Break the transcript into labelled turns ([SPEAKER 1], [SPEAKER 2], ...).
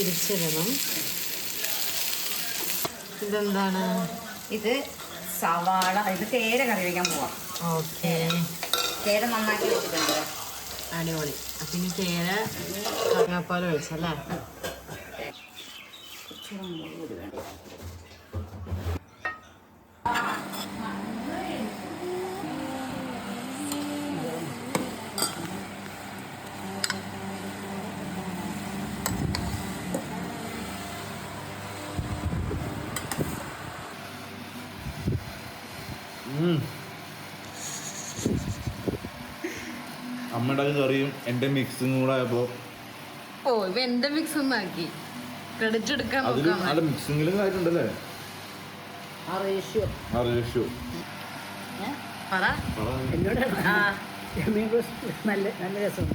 [SPEAKER 1] തിരിച്ചിടണം. ഇതെന്താണ്?
[SPEAKER 2] ഇത് സവാള. ഇത് കേര കറി വയ്ക്കാൻ പോവാം.
[SPEAKER 1] ഓക്കെ,
[SPEAKER 2] കേര നന്നാക്കി വെച്ചിട്ടുണ്ട്.
[SPEAKER 1] അടിപൊളി. അപ്പം ഇനി കേര തേങ്ങാപ്പാൽ ഒഴിച്ചല്ലേ?
[SPEAKER 3] അമ്മയുടെ കറിയും എൻ്റെ മിക്സും കൂടെ ആയപ്പോ
[SPEAKER 1] ഇവ എന്റെ മിക്സ് ഒന്നാക്കി ക്രെഡിറ്റ് എടുക്കാൻ
[SPEAKER 3] അതിലും നല്ല മിക്സിങ്ങിലും കാര്യമുണ്ടല്ലേ?
[SPEAKER 1] പറ.
[SPEAKER 4] നല്ല നല്ല രസം.